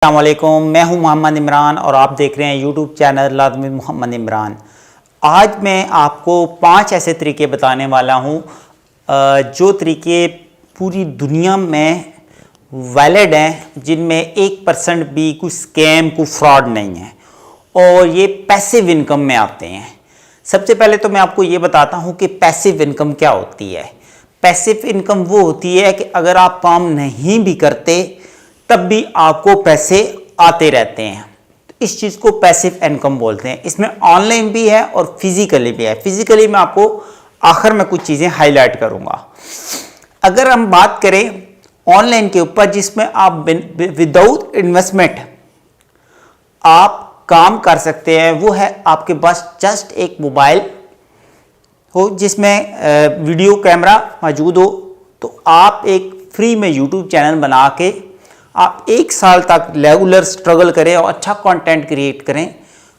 अस्सलामुअलैकुम, मैं हूं मोहम्मद इमरान और आप देख रहे हैं यूट्यूब चैनल लाज़मी मोहम्मद इमरान। आज मैं आपको 5 ऐसे तरीके बताने वाला हूं जो तरीके पूरी दुनिया में वैलिड हैं, जिनमें 1% भी कोई स्कैम कोई फ्रॉड नहीं है और ये पैसिव इनकम में आते हैं। सबसे पहले तो मैं आपको ये बताता हूं कि पैसिव इनकम क्या होती है। पैसिव इनकम वो होती है कि अगर आप काम नहीं भी करते तब भी आपको पैसे आते रहते हैं। इस चीज़ को पैसिव इनकम बोलते हैं। इसमें ऑनलाइन भी है और फिजिकली भी है। फिजिकली मैं आपको आखिर में कुछ चीज़ें हाईलाइट करूंगा। अगर हम बात करें ऑनलाइन के ऊपर, जिसमें आप विदाउट इन्वेस्टमेंट आप काम कर सकते हैं, वो है आपके पास जस्ट एक मोबाइल हो जिसमें वीडियो कैमरा मौजूद हो, तो आप एक फ्री में यूट्यूब चैनल बना के आप 1 साल तक रेगुलर स्ट्रगल करें और अच्छा कंटेंट क्रिएट करें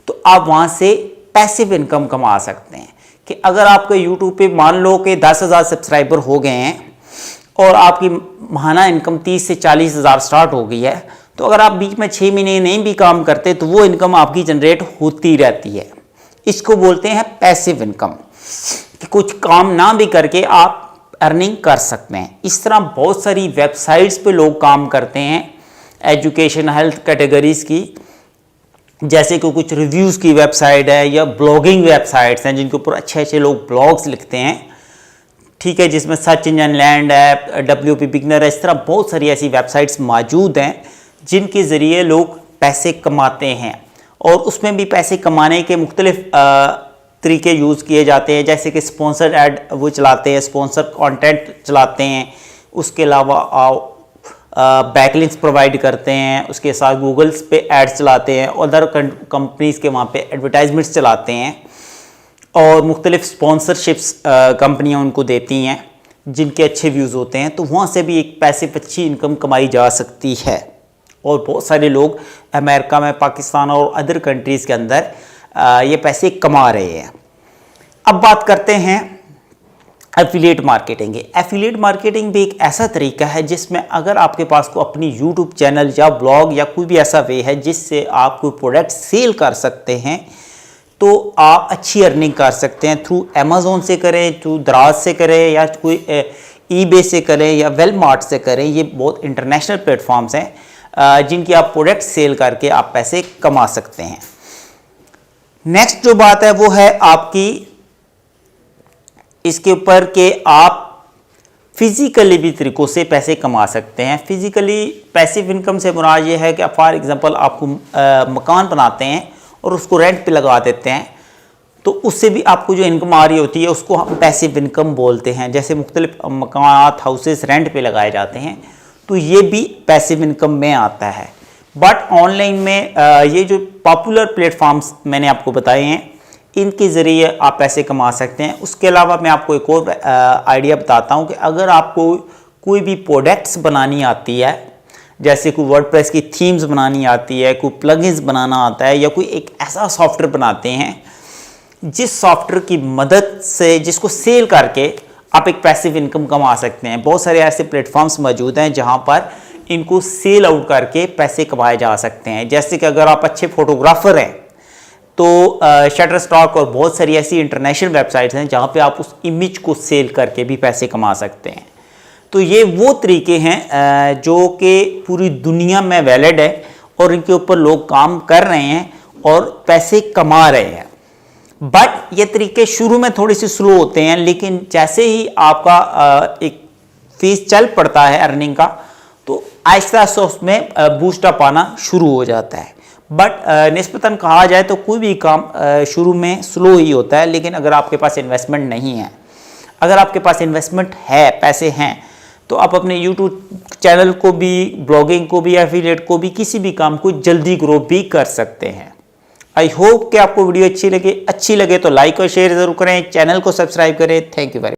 तो आप वहाँ से पैसिव इनकम कमा सकते हैं। कि अगर आपके यूट्यूब पे मान लो कि 10,000 सब्सक्राइबर हो गए हैं और आपकी माहाना इनकम 30 से 40,000 स्टार्ट हो गई है, तो अगर आप बीच में 6 महीने नहीं भी काम करते तो वो इनकम आपकी जनरेट होती रहती है। इसको बोलते हैं पैसिव इनकम, कि कुछ काम ना भी करके आप अर्निंग कर सकते हैं। इस तरह बहुत सारी वेबसाइट्स पे लोग काम करते हैं एजुकेशन हेल्थ कैटेगरीज की, जैसे कि कुछ रिव्यूज़ की वेबसाइट है या ब्लॉगिंग वेबसाइट्स हैं जिनके ऊपर अच्छे अच्छे लोग ब्लॉग्स लिखते हैं, ठीक है, जिसमें सर्च इंजन लैंड है, WP बिगनर है। इस तरह बहुत सारी ऐसी वेबसाइट्स मौजूद हैं जिनके ज़रिए लोग पैसे कमाते हैं और उसमें भी पैसे कमाने के मुख्तलिफ तरीके यूज़ किए जाते हैं, जैसे कि स्पॉन्सर्ड ऐड वो चलाते हैं, स्पॉन्सर कंटेंट चलाते हैं, उसके अलावा बैकलिंक्स प्रोवाइड करते हैं, उसके साथ गूगल्स पे एड्स चलाते हैं, अदर कंपनीज़ के वहाँ पे एडवर्टाइजमेंट्स चलाते हैं और मुख्तलिफ स्पॉन्सरशिप्स कंपनियाँ उनको देती हैं जिनके अच्छे व्यूज़ होते हैं, तो वहाँ से भी एक पैसे अच्छी इनकम कमाई जा सकती है। और बहुत सारे लोग अमेरिका में, पाकिस्तान और अदर कंट्रीज़ के अंदर ये पैसे कमा रहे हैं। अब बात करते हैं एफिलिएट मार्केटिंग की। एफिलिएट मार्केटिंग भी एक ऐसा तरीका है जिसमें अगर आपके पास को अपनी यूट्यूब चैनल या ब्लॉग या कोई भी ऐसा वे है जिससे आप कोई प्रोडक्ट सेल कर सकते हैं, तो आप अच्छी अर्निंग कर सकते हैं। थ्रू अमेज़ोन से करें, थ्रू दराज से करें, या कोई ईबे से करें या वेलमार्ट से करें। ये बहुत इंटरनेशनल प्लेटफॉर्म्स हैं जिनकी आप प्रोडक्ट सेल करके आप पैसे कमा सकते हैं। नेक्स्ट जो बात है वो है आपकी इसके ऊपर कि आप फिजिकली भी तरीक़ों से पैसे कमा सकते हैं। फिजिकली पैसिव इनकम से मुराद ये है कि फॉर एग्जांपल आपको मकान बनाते हैं और उसको रेंट पे लगा देते हैं, तो उससे भी आपको जो इनकम आ रही होती है उसको हम पैसिव इनकम बोलते हैं। जैसे मुख्तलिफ मकान हाउसेस रेंट पे लगाए जाते हैं, तो ये भी पैसिव इनकम में आता है। बट ऑनलाइन में ये जो पॉपुलर प्लेटफॉर्म्स मैंने आपको बताए हैं, इनके ज़रिए आप पैसे कमा सकते हैं। उसके अलावा मैं आपको एक और आइडिया बताता हूँ कि अगर आपको कोई भी प्रोडक्ट्स बनानी आती है, जैसे कोई वर्डप्रेस की थीम्स बनानी आती है, कोई प्लगइन्स बनाना आता है, या कोई एक ऐसा सॉफ्टवेयर बनाते हैं जिस सॉफ्टवेयर की मदद से जिसको सेल करके आप एक पैसिव इनकम कमा सकते हैं। बहुत सारे ऐसे प्लेटफॉर्म्स मौजूद हैं जहाँ पर इनको सेल आउट करके पैसे कमाए जा सकते हैं। जैसे कि अगर आप अच्छे फोटोग्राफर हैं तो शटरस्टॉक और बहुत सारी ऐसी इंटरनेशनल वेबसाइट्स हैं जहाँ पे आप उस इमेज को सेल करके भी पैसे कमा सकते हैं। तो ये वो तरीके हैं जो कि पूरी दुनिया में वैलिड है और इनके ऊपर लोग काम कर रहे हैं और पैसे कमा रहे हैं। बट ये तरीके शुरू में थोड़ी सी स्लो होते हैं, लेकिन जैसे ही आपका एक फेज चल पड़ता है अर्निंग का, तो आहिस्ता आहिस्ता उसमें बूस्ट अप आना शुरू हो जाता है। बट निस्बतन कहा जाए तो कोई भी काम शुरू में स्लो ही होता है, लेकिन अगर आपके पास इन्वेस्टमेंट नहीं है, अगर आपके पास इन्वेस्टमेंट है, पैसे हैं, तो आप अपने यूट्यूब चैनल को भी, ब्लॉगिंग को भी, एफिलिएट को भी, किसी भी काम को जल्दी ग्रो भी कर सकते हैं। आई होप कि आपको वीडियो अच्छी लगे तो लाइक और शेयर ज़रूर करें, चैनल को सब्सक्राइब करें। Thank you very much.